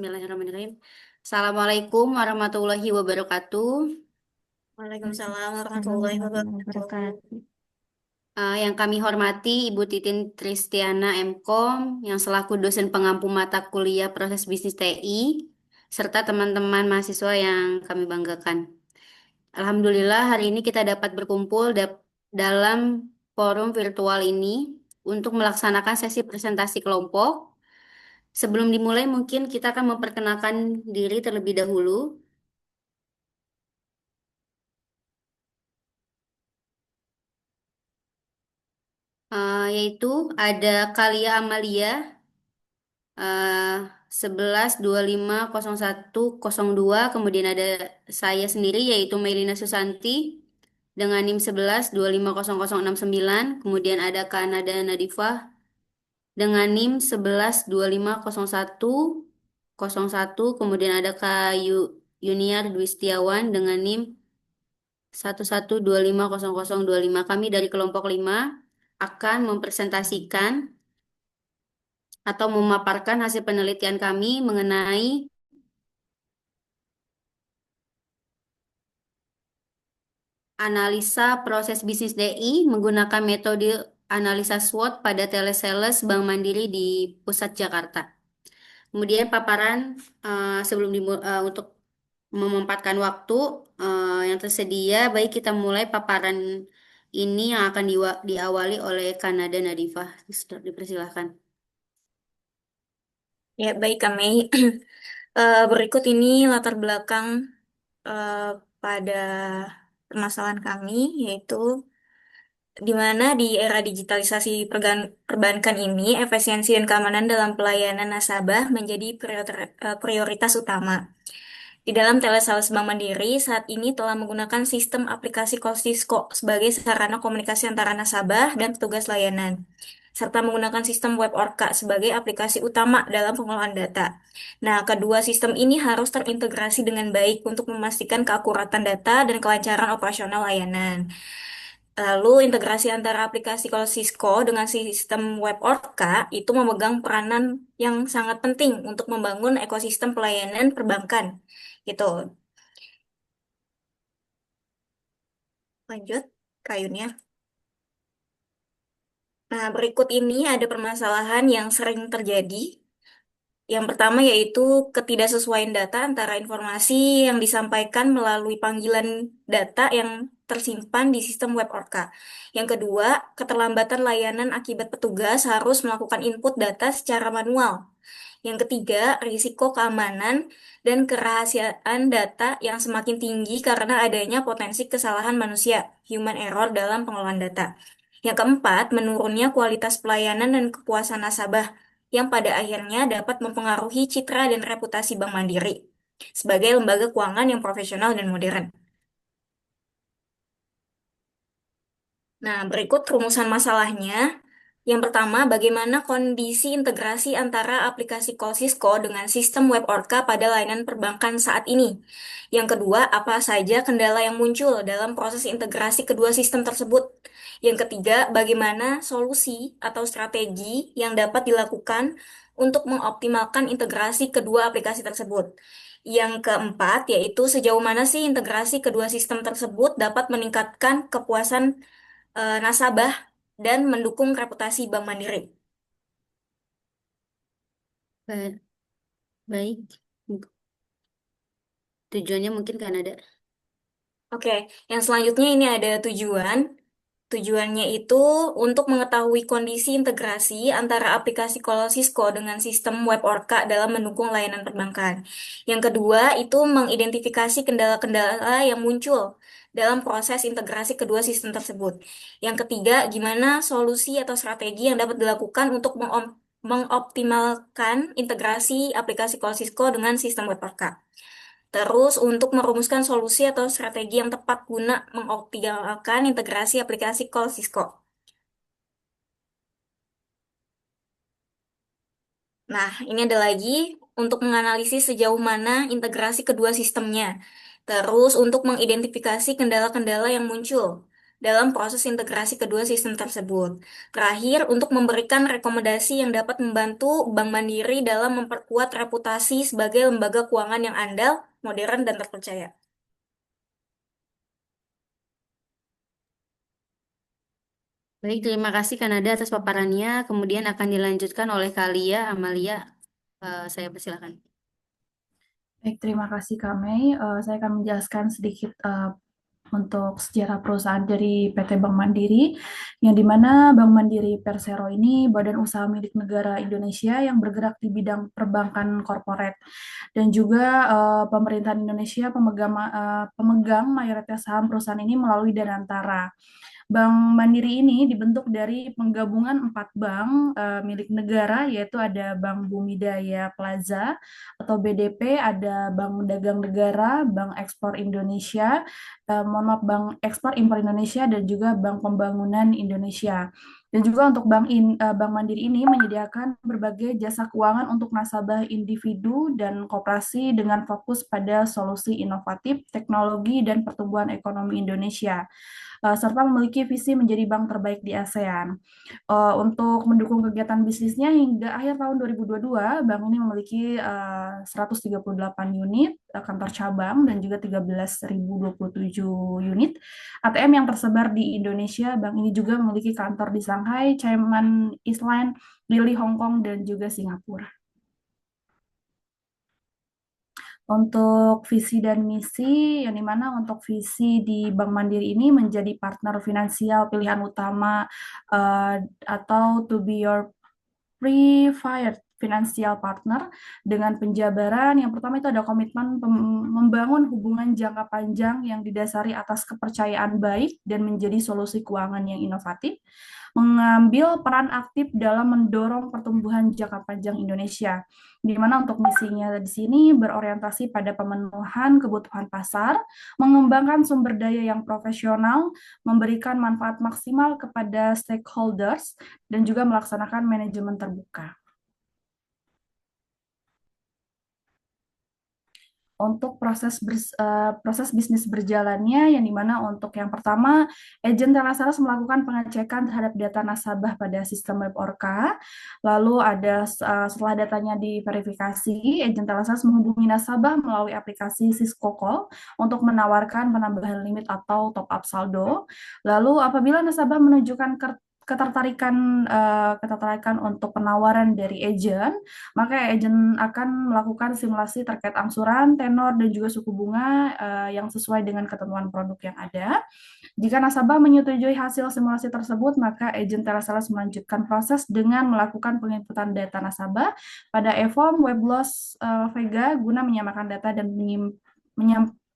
Bismillahirrahmanirrahim. Assalamualaikum warahmatullahi wabarakatuh. Waalaikumsalam Salam warahmatullahi warahmatullahi wabarakatuh. wabarakatuh. Yang kami hormati Ibu Titin Tristiana MKOM yang selaku dosen pengampu mata kuliah proses bisnis TI serta teman-teman mahasiswa yang kami banggakan. Alhamdulillah hari ini kita dapat berkumpul dalam forum virtual ini untuk melaksanakan sesi presentasi kelompok. Sebelum dimulai mungkin kita akan memperkenalkan diri terlebih dahulu. Yaitu ada Kalia Amalia eh 11 25 01 02, kemudian ada saya sendiri yaitu Melina Susanti dengan NIM 11 25 0069, kemudian ada Kanada Nadifah dengan NIM 11 25 01 01, kemudian ada Kak Yuniar Dwi Setiawan dengan NIM 11 25 0025. Kami dari kelompok 5 akan mempresentasikan atau memaparkan hasil penelitian kami mengenai analisa proses bisnis DI menggunakan metode analisa SWOT pada telesales Bank Mandiri di Pusat Jakarta. Kemudian paparan untuk memempatkan waktu yang tersedia, baik kita mulai paparan ini yang akan diawali oleh Kanada Nadifah. Dipersilahkan. Ya, baik kami. Berikut ini latar belakang eh, pada permasalahan kami, yaitu di mana di era digitalisasi perbankan ini, efisiensi dan keamanan dalam pelayanan nasabah menjadi prioritas utama. Di dalam telesales Bank Mandiri saat ini telah menggunakan sistem aplikasi Kosisco sebagai sarana komunikasi antara nasabah dan petugas layanan, serta menggunakan sistem web Orca sebagai aplikasi utama dalam pengelolaan data. Nah, kedua sistem ini harus terintegrasi dengan baik untuk memastikan keakuratan data dan kelancaran operasional layanan. Lalu, integrasi antara aplikasi kalau Cisco dengan sistem web Orca itu memegang peranan yang sangat penting untuk membangun ekosistem pelayanan perbankan. Gitu. Lanjut, kayunya. Nah, berikut ini ada permasalahan yang sering terjadi. Yang pertama yaitu ketidaksesuaian data antara informasi yang disampaikan melalui panggilan data yang tersimpan di sistem web Orca. Yang kedua, keterlambatan layanan akibat petugas harus melakukan input data secara manual. Yang ketiga, risiko keamanan dan kerahasiaan data yang semakin tinggi karena adanya potensi kesalahan manusia, human error dalam pengelolaan data. Yang keempat, menurunnya kualitas pelayanan dan kepuasan nasabah, yang pada akhirnya dapat mempengaruhi citra dan reputasi Bank Mandiri sebagai lembaga keuangan yang profesional dan modern. Nah, berikut rumusan masalahnya. Yang pertama, bagaimana kondisi integrasi antara aplikasi Kosisco dengan sistem web Orca pada layanan perbankan saat ini? Yang kedua, apa saja kendala yang muncul dalam proses integrasi kedua sistem tersebut? Yang ketiga, bagaimana solusi atau strategi yang dapat dilakukan untuk mengoptimalkan integrasi kedua aplikasi tersebut? Yang keempat, yaitu sejauh mana sih integrasi kedua sistem tersebut dapat meningkatkan kepuasan nasabah dan mendukung reputasi Bank Mandiri. Ba- Baik, tujuannya mungkin Kanada. Oke, yang selanjutnya ini ada tujuan. Tujuannya itu untuk mengetahui kondisi integrasi antara aplikasi Cisco dengan sistem web Orca dalam mendukung layanan perbankan. Yang kedua itu mengidentifikasi kendala-kendala yang muncul dalam proses integrasi kedua sistem tersebut. Yang ketiga, gimana solusi atau strategi yang dapat dilakukan untuk mengoptimalkan integrasi aplikasi Cisco dengan sistem web Orca. Terus untuk merumuskan solusi atau strategi yang tepat guna mengoptimalkan integrasi aplikasi call Cisco. Nah, ini ada lagi untuk menganalisis sejauh mana integrasi kedua sistemnya. Terus untuk mengidentifikasi kendala-kendala yang muncul. dalam proses integrasi kedua sistem tersebut. Terakhir, untuk memberikan rekomendasi yang dapat membantu Bank Mandiri dalam memperkuat reputasi sebagai lembaga keuangan yang andal, modern, dan terpercaya. Baik, terima kasih Kanada atas paparannya. Kemudian akan dilanjutkan oleh Kalia, Amalia. Saya persilakan. Baik, terima kasih Kak Mei. Saya akan menjelaskan sedikit untuk sejarah perusahaan dari PT Bank Mandiri, yang dimana Bank Mandiri Persero ini badan usaha milik negara Indonesia yang bergerak di bidang perbankan korporat dan juga pemerintahan Indonesia pemegang mayoritas saham perusahaan ini melalui Danantara. Bank Mandiri ini dibentuk dari penggabungan 4 bank milik negara, yaitu ada Bank Bumi Daya Plaza atau BDP, ada Bank Dagang Negara, Bank Ekspor Indonesia, Bank Ekspor Impor Indonesia, dan juga Bank Pembangunan Indonesia. Dan juga untuk Bank Mandiri ini menyediakan berbagai jasa keuangan untuk nasabah individu dan koperasi dengan fokus pada solusi inovatif, teknologi, dan pertumbuhan ekonomi Indonesia, serta memiliki visi menjadi bank terbaik di ASEAN. Untuk mendukung kegiatan bisnisnya hingga akhir tahun 2022, bank ini memiliki 138 unit kantor cabang dan juga 13.027 unit ATM yang tersebar di Indonesia. Bank ini juga memiliki kantor di Shanghai, Cayman Island, Dili, Hong Kong, dan juga Singapura. Untuk visi dan misi, yang dimana untuk visi di Bank Mandiri ini menjadi partner finansial pilihan utama, atau to be your preferred financial partner, dengan penjabaran yang pertama itu ada komitmen membangun hubungan jangka panjang yang didasari atas kepercayaan baik dan menjadi solusi keuangan yang inovatif, mengambil peran aktif dalam mendorong pertumbuhan jangka panjang Indonesia, di mana untuk misinya di sini berorientasi pada pemenuhan kebutuhan pasar, mengembangkan sumber daya yang profesional, memberikan manfaat maksimal kepada stakeholders, dan juga melaksanakan manajemen terbuka. Untuk proses bisnis berjalannya, yang dimana untuk yang pertama, agen Telesaras melakukan pengecekan terhadap data nasabah pada sistem web Orca. Lalu setelah datanya diverifikasi, agen Telesaras menghubungi nasabah melalui aplikasi Cisco Call untuk menawarkan penambahan limit atau top up saldo. Lalu apabila nasabah menunjukkan ketertarikan untuk penawaran dari agen, maka agen akan melakukan simulasi terkait angsuran, tenor, dan juga suku bunga yang sesuai dengan ketentuan produk yang ada. Jika nasabah menyetujui hasil simulasi tersebut, maka agen Telesales melanjutkan proses dengan melakukan penginputan data nasabah pada eForm Webloss Vega guna menyamakan data dan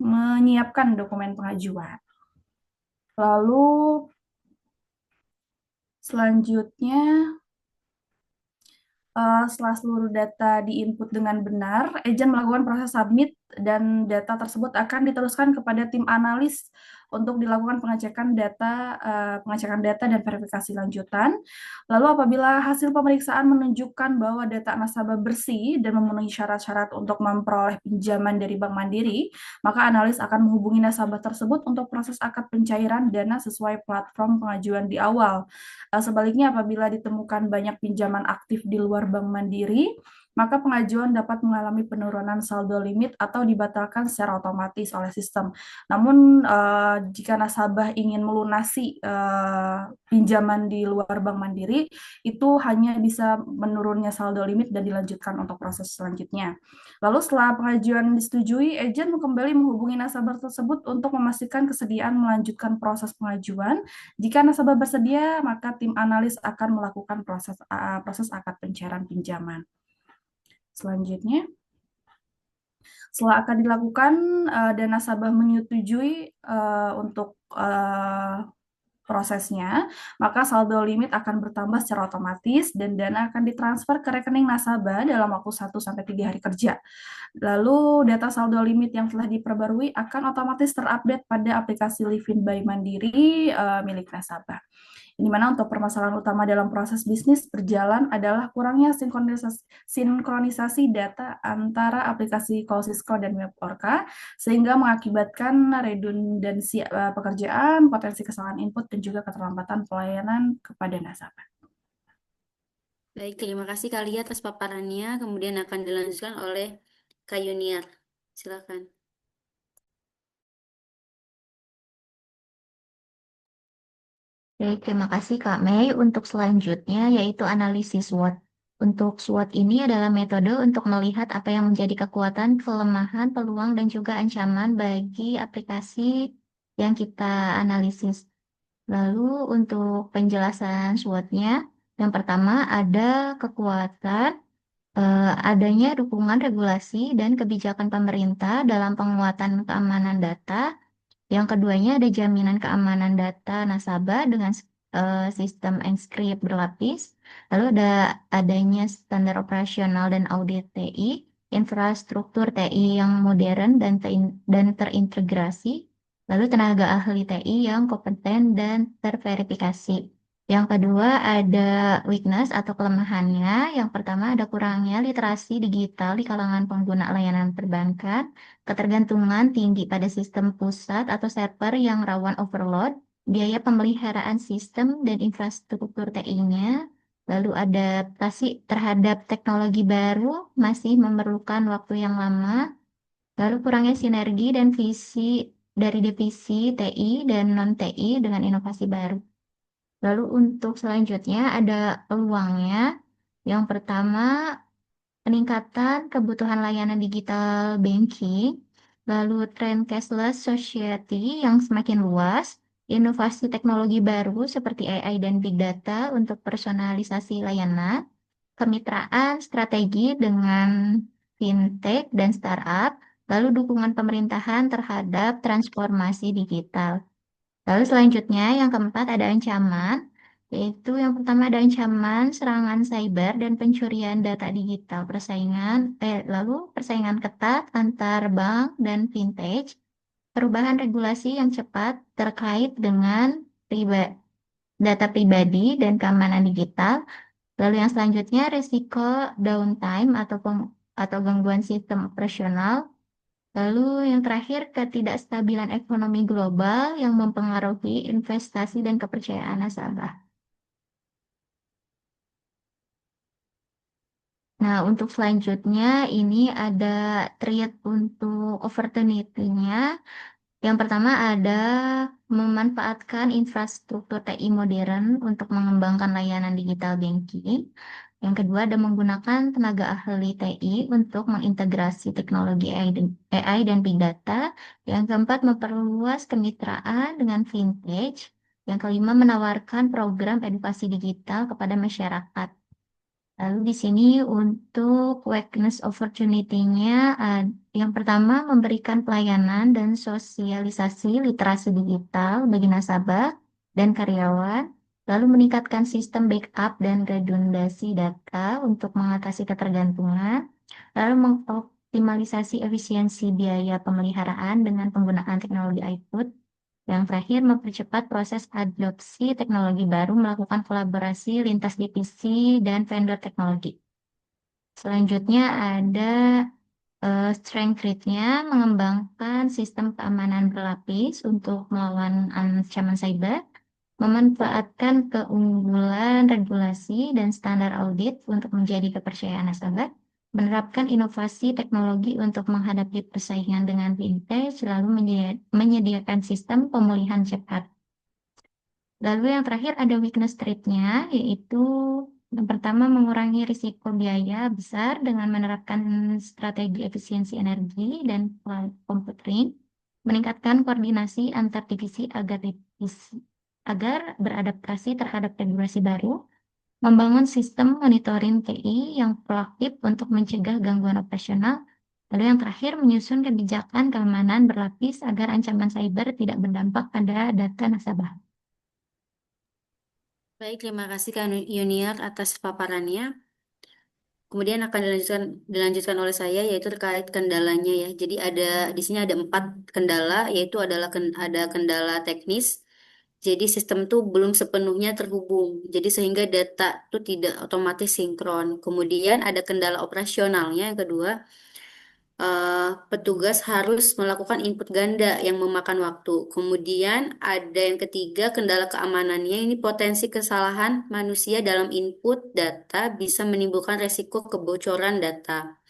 menyiapkan dokumen pengajuan. Lalu selanjutnya, setelah seluruh data diinput dengan benar, agen melakukan proses submit dan data tersebut akan diteruskan kepada tim analis untuk dilakukan pengecekan data dan verifikasi lanjutan. Lalu apabila hasil pemeriksaan menunjukkan bahwa data nasabah bersih dan memenuhi syarat-syarat untuk memperoleh pinjaman dari Bank Mandiri, maka analis akan menghubungi nasabah tersebut untuk proses akad pencairan dana sesuai platform pengajuan di awal. Sebaliknya, apabila ditemukan banyak pinjaman aktif di luar Bank Mandiri, maka pengajuan dapat mengalami penurunan saldo limit atau dibatalkan secara otomatis oleh sistem. Namun, jika nasabah ingin melunasi pinjaman di luar Bank Mandiri, itu hanya bisa menurunnya saldo limit dan dilanjutkan untuk proses selanjutnya. Lalu setelah pengajuan disetujui, agen kembali menghubungi nasabah tersebut untuk memastikan kesediaan melanjutkan proses pengajuan. Jika nasabah bersedia, maka tim analis akan melakukan proses akad pencairan pinjaman. Selanjutnya, setelah akan dilakukan dan nasabah menyetujui untuk prosesnya, maka saldo limit akan bertambah secara otomatis dan dana akan ditransfer ke rekening nasabah dalam waktu 1-3 hari kerja. Lalu data saldo limit yang telah diperbarui akan otomatis terupdate pada aplikasi Livin by Mandiri milik nasabah. Di mana untuk permasalahan utama dalam proses bisnis berjalan adalah kurangnya sinkronisasi data antara aplikasi call Cisco dan web Orca, sehingga mengakibatkan redundansi pekerjaan, potensi kesalahan input, dan juga keterlambatan pelayanan kepada nasabah. Baik, terima kasih Kak Lia atas paparannya. Kemudian akan dilanjutkan oleh Kak Yuniar. Silakan. Baik, terima kasih Kak Mei. Untuk selanjutnya yaitu analisis SWOT. Untuk SWOT ini adalah metode untuk melihat apa yang menjadi kekuatan, kelemahan, peluang, dan juga ancaman bagi aplikasi yang kita analisis. Lalu untuk penjelasan SWOT-nya, yang pertama ada kekuatan, adanya dukungan regulasi dan kebijakan pemerintah dalam penguatan keamanan data. Yang keduanya ada jaminan keamanan data nasabah dengan sistem enkripsi berlapis. Lalu ada adanya standar operasional dan audit TI, infrastruktur TI yang modern dan terintegrasi, lalu tenaga ahli TI yang kompeten dan terverifikasi. Yang kedua ada weakness atau kelemahannya. Yang pertama ada kurangnya literasi digital di kalangan pengguna layanan perbankan, ketergantungan tinggi pada sistem pusat atau server yang rawan overload, biaya pemeliharaan sistem dan infrastruktur TI-nya, lalu adaptasi terhadap teknologi baru masih memerlukan waktu yang lama, lalu kurangnya sinergi dan visi dari divisi TI dan non-TI dengan inovasi baru. Lalu untuk selanjutnya ada peluangnya. Yang pertama, peningkatan kebutuhan layanan digital banking, lalu tren cashless society yang semakin luas, inovasi teknologi baru seperti AI dan big data untuk personalisasi layanan, kemitraan strategi dengan fintech dan startup, lalu dukungan pemerintahan terhadap transformasi digital. Lalu selanjutnya yang keempat ada ancaman, yaitu yang pertama ada ancaman serangan cyber dan pencurian data digital, lalu persaingan ketat antar bank dan fintech, perubahan regulasi yang cepat terkait dengan data pribadi dan keamanan digital. Lalu yang selanjutnya risiko downtime atau gangguan sistem operasional. Lalu yang terakhir, ketidakstabilan ekonomi global yang mempengaruhi investasi dan kepercayaan nasabah. Nah, untuk selanjutnya ini ada treat untuk opportunity-nya. Yang pertama ada memanfaatkan infrastruktur TI modern untuk mengembangkan layanan digital banking. Yang kedua ada menggunakan tenaga ahli TI untuk mengintegrasi teknologi AI dan big data. Yang keempat memperluas kemitraan dengan fintech. Yang kelima menawarkan program edukasi digital kepada masyarakat. Lalu di sini untuk weakness opportunity-nya, yang pertama memberikan pelayanan dan sosialisasi literasi digital bagi nasabah dan karyawan, lalu meningkatkan sistem backup dan redundasi data untuk mengatasi ketergantungan, lalu mengoptimalisasi efisiensi biaya pemeliharaan dengan penggunaan teknologi iCloud. Yang terakhir, mempercepat proses adopsi teknologi baru, melakukan kolaborasi lintas divisi dan vendor teknologi. Selanjutnya ada strength rate-nya, mengembangkan sistem keamanan berlapis untuk melawan ancaman cyber, memanfaatkan keunggulan regulasi dan standar audit untuk menjadi kepercayaan nasabah, menerapkan inovasi teknologi untuk menghadapi persaingan dengan fintech, lalu menyediakan sistem pemulihan cepat. Lalu yang terakhir ada weakness trade-nya, yaitu yang pertama mengurangi risiko biaya besar dengan menerapkan strategi efisiensi energi dan cloud computing, meningkatkan koordinasi antar agar beradaptasi terhadap regulasi baru, membangun sistem monitoring TI yang proaktif untuk mencegah gangguan operasional. Lalu yang terakhir, menyusun kebijakan keamanan berlapis agar ancaman cyber tidak berdampak pada data nasabah. Baik, terima kasih Kak Yuniar atas paparannya. Kemudian akan dilanjutkan oleh saya yaitu terkait kendalanya ya. Jadi di sini ada 4 kendala, yaitu ada kendala teknis, Jadi sistem tuh belum sepenuhnya terhubung. Jadi sehingga data tuh tidak otomatis sinkron. Kemudian ada kendala operasionalnya yang kedua, petugas harus melakukan input ganda yang memakan waktu. Kemudian ada yang ketiga, kendala keamanannya ini potensi kesalahan manusia dalam input data bisa menimbulkan resiko kebocoran data.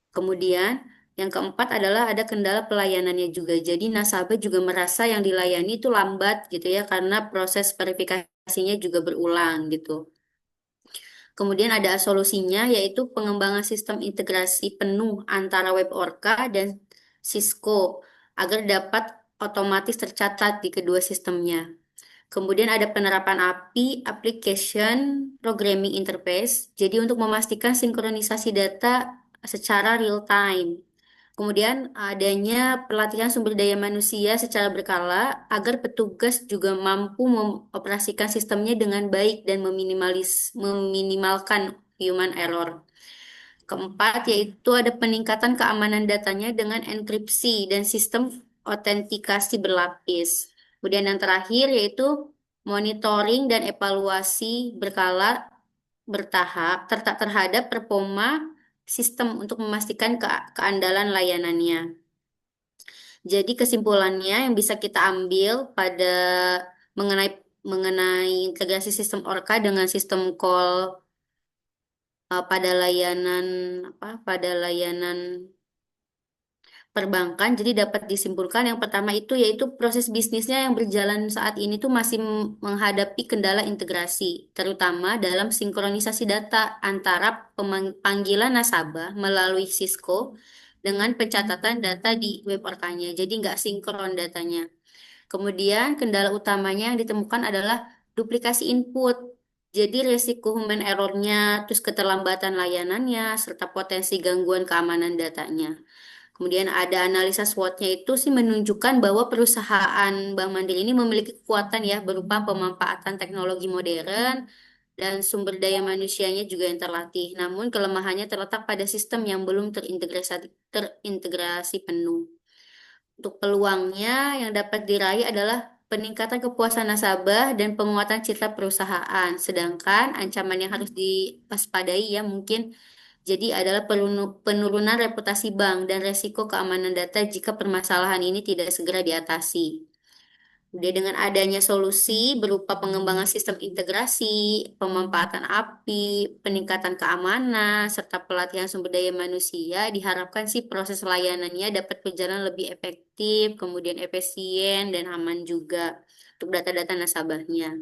Kemudian yang keempat adalah ada kendala pelayanannya juga. Jadi nasabah juga merasa yang dilayani itu lambat gitu ya karena proses verifikasinya juga berulang gitu. Kemudian ada solusinya yaitu pengembangan sistem integrasi penuh antara web Orca dan Cisco agar dapat otomatis tercatat di kedua sistemnya. Kemudian ada penerapan API, Application Programming Interface, jadi untuk memastikan sinkronisasi data secara real time. Kemudian adanya pelatihan sumber daya manusia secara berkala agar petugas juga mampu mengoperasikan sistemnya dengan baik dan meminimalkan human error. Keempat, yaitu ada peningkatan keamanan datanya dengan enkripsi dan sistem autentikasi berlapis. Kemudian yang terakhir yaitu monitoring dan evaluasi berkala bertahap terhadap performa sistem untuk memastikan keandalan layanannya. Jadi kesimpulannya yang bisa kita ambil pada mengenai mengenai integrasi sistem Orca dengan sistem call pada layanan pada layanan perbankan. Jadi dapat disimpulkan yang pertama itu yaitu proses bisnisnya yang berjalan saat ini tuh masih menghadapi kendala integrasi, terutama dalam sinkronisasi data antara panggilan nasabah melalui Cisco dengan pencatatan data di web orkanya. Jadi nggak sinkron datanya. Kemudian kendala utamanya yang ditemukan adalah duplikasi input. Jadi resiko human error-nya, terus keterlambatan layanannya, serta potensi gangguan keamanan datanya. Kemudian ada analisa SWOT-nya itu sih menunjukkan bahwa perusahaan Bank Mandiri ini memiliki kekuatan ya berupa pemanfaatan teknologi modern dan sumber daya manusianya juga yang terlatih. Namun kelemahannya terletak pada sistem yang belum terintegrasi penuh. Untuk peluangnya yang dapat diraih adalah peningkatan kepuasan nasabah dan penguatan citra perusahaan. Sedangkan ancaman yang harus diwaspadai ya mungkin jadi adalah penurunan reputasi bank dan resiko keamanan data jika permasalahan ini tidak segera diatasi. Udah dengan adanya solusi berupa pengembangan sistem integrasi, pemanfaatan API, peningkatan keamanan, serta pelatihan sumber daya manusia, diharapkan sih proses layanannya dapat berjalan lebih efektif, kemudian efisien dan aman juga untuk data-data nasabahnya.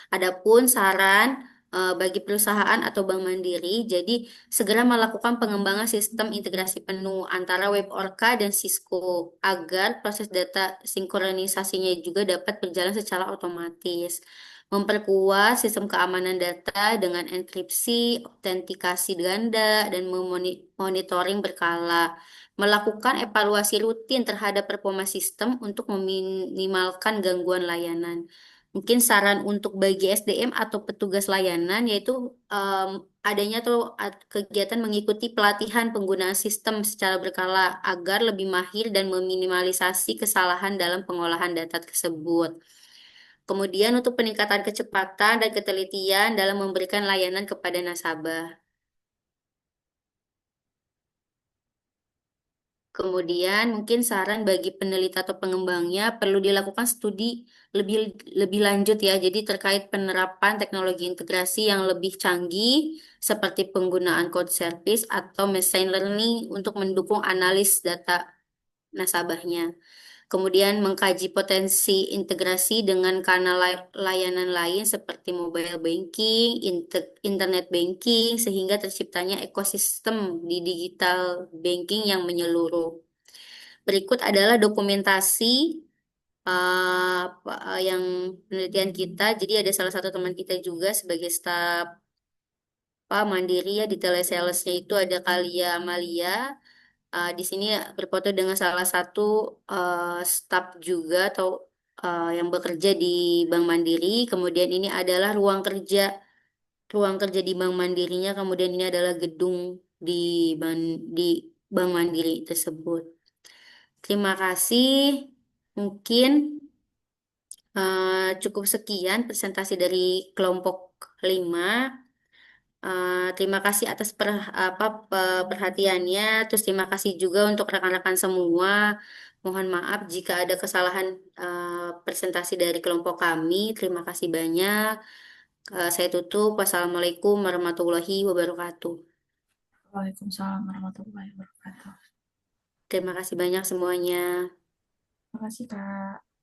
Adapun saran bagi perusahaan atau bank mandiri, jadi segera melakukan pengembangan sistem integrasi penuh antara web Orca dan Cisco agar proses data sinkronisasinya juga dapat berjalan secara otomatis. Memperkuat sistem keamanan data dengan enkripsi, autentikasi ganda, dan monitoring berkala. Melakukan evaluasi rutin terhadap performa sistem untuk meminimalkan gangguan layanan. Mungkin saran untuk bagi SDM atau petugas layanan yaitu adanya tuh kegiatan mengikuti pelatihan penggunaan sistem secara berkala agar lebih mahir dan meminimalisasi kesalahan dalam pengolahan data tersebut. Kemudian untuk peningkatan kecepatan dan ketelitian dalam memberikan layanan kepada nasabah. Kemudian mungkin saran bagi peneliti atau pengembangnya perlu dilakukan studi lebih lebih lanjut ya. Jadi terkait penerapan teknologi integrasi yang lebih canggih seperti penggunaan code service atau machine learning untuk mendukung analis data nasabahnya. Kemudian mengkaji potensi integrasi dengan kanal layanan lain seperti mobile banking, internet banking, sehingga terciptanya ekosistem di digital banking yang menyeluruh. Berikut adalah dokumentasi yang penelitian kita. Jadi ada salah satu teman kita juga sebagai staf Mandiri ya di telesalesnya itu ada Kalia Amalia. Di sini berfoto dengan salah satu staf juga atau yang bekerja di Bank Mandiri. Kemudian ini adalah ruang kerja di Bank Mandirinya. Kemudian ini adalah gedung di di Bank Mandiri tersebut. Terima kasih. Mungkin Cukup sekian presentasi dari kelompok 5. Terima kasih atas perhatiannya. Terus terima kasih juga untuk rekan-rekan semua. Mohon maaf jika ada kesalahan presentasi dari kelompok kami. Terima kasih banyak. Saya tutup. Wassalamualaikum warahmatullahi wabarakatuh. Waalaikumsalam warahmatullahi wabarakatuh. Terima kasih banyak semuanya. Terima kasih, Kak.